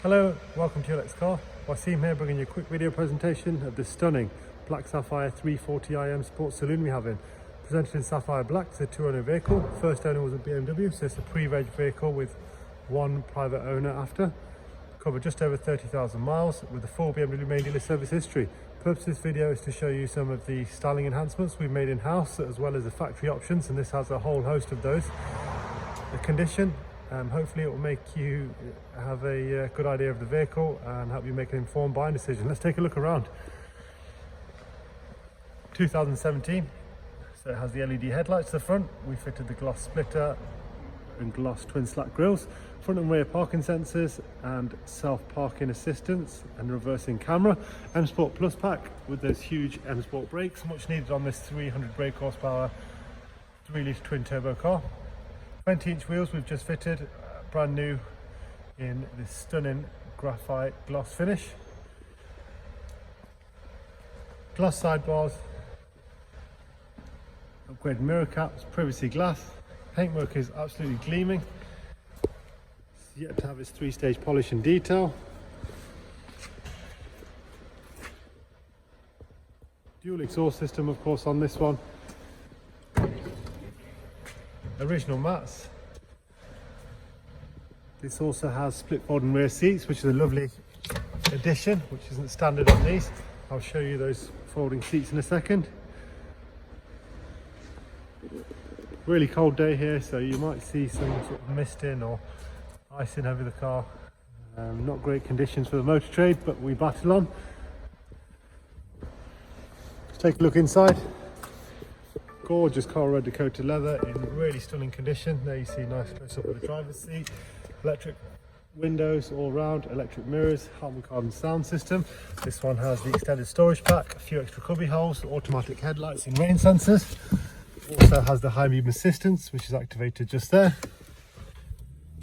Hello, welcome to Your Next Car. Wasim here, bringing you a quick video presentation of this stunning black sapphire 340iM sports saloon we have in. Presented in sapphire black. It's a two-owner vehicle. First owner was a BMW, so it's a pre-reg vehicle with one private owner after. Covered just over 30,000 miles with a full BMW main dealer service history. Purpose of this video is to show you some of the styling enhancements we've made in-house, as well as the factory options, and this has a whole host of those. The condition, hopefully it will make you have a good idea of the vehicle and help you make an informed buying decision. Let's take a look around. 2017, so it has the LED headlights at the front. We fitted the gloss splitter and gloss twin slat grills, front and rear parking sensors and self-parking assistance and reversing camera. M Sport Plus pack with those huge M Sport brakes, much needed on this 300 brake horsepower 3-litre twin turbo car. 20-inch wheels we've just fitted, brand new in this stunning graphite gloss finish. Gloss sidebars, upgraded mirror caps, privacy glass. Paintwork is absolutely gleaming. It's yet to have its 3-stage polish and detail. Dual exhaust system, of course, on this one. Original mats. This also has split folding rear seats, which is a lovely addition, which isn't standard on these. I'll show you those folding seats in a second. Really cold day here, so you might see some sort of misting or icing over the car. Not great conditions for the motor trade, but we battle on. Let's take a look inside. Gorgeous car red Dakota leather in really stunning condition. There you see a nice close up of the driver's seat. Electric windows all round, electric mirrors, Harman Kardon sound system. This one has the extended storage pack, a few extra cubby holes, automatic headlights and rain sensors. Also has the high beam assistance, which is activated just there.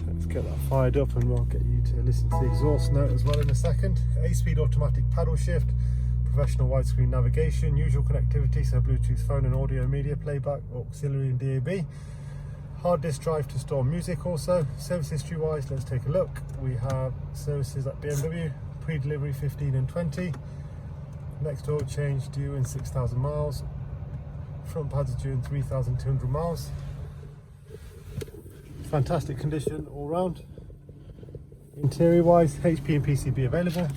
Let's get that fired up and we'll get you to listen to the exhaust note as well in a second. 8-speed automatic paddle shift, professional widescreen navigation, usual connectivity, so Bluetooth phone and audio media playback, auxiliary and DAB. Hard disk drive to store music also. Service history wise, let's take a look. We have services at BMW, pre-delivery 15 and 20. Next oil change due in 6,000 miles. Front pads are due in 3,200 miles. Fantastic condition all round. Interior wise, HP and PCB available.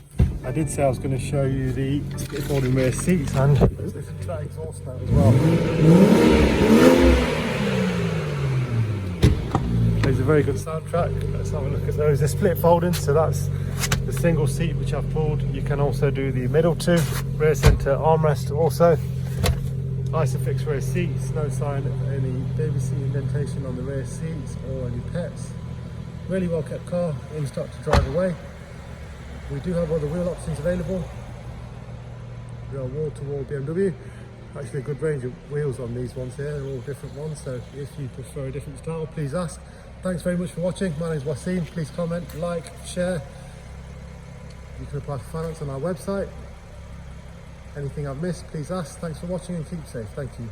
I did say I was going to show you the split folding rear seats and that exhaust note as well. There's a very good soundtrack. Let's have a look at those. They're split folding, so that's the single seat which I've pulled. You can also do the middle two. Rear centre armrest also. Isofix rear seats, no sign of any baby seat indentation on the rear seats or any pets. Really well kept car, in stock to drive away. We do have other wheel options available. We are wall-to-wall BMW. Actually a good range of wheels on these ones here, they're all different ones, so if you prefer a different style, please ask. Thanks very much for watching. My name is Wasim. Please comment, like, share. You can apply for finance on our website. Anything I've missed, please ask. Thanks for watching and keep safe. Thank you.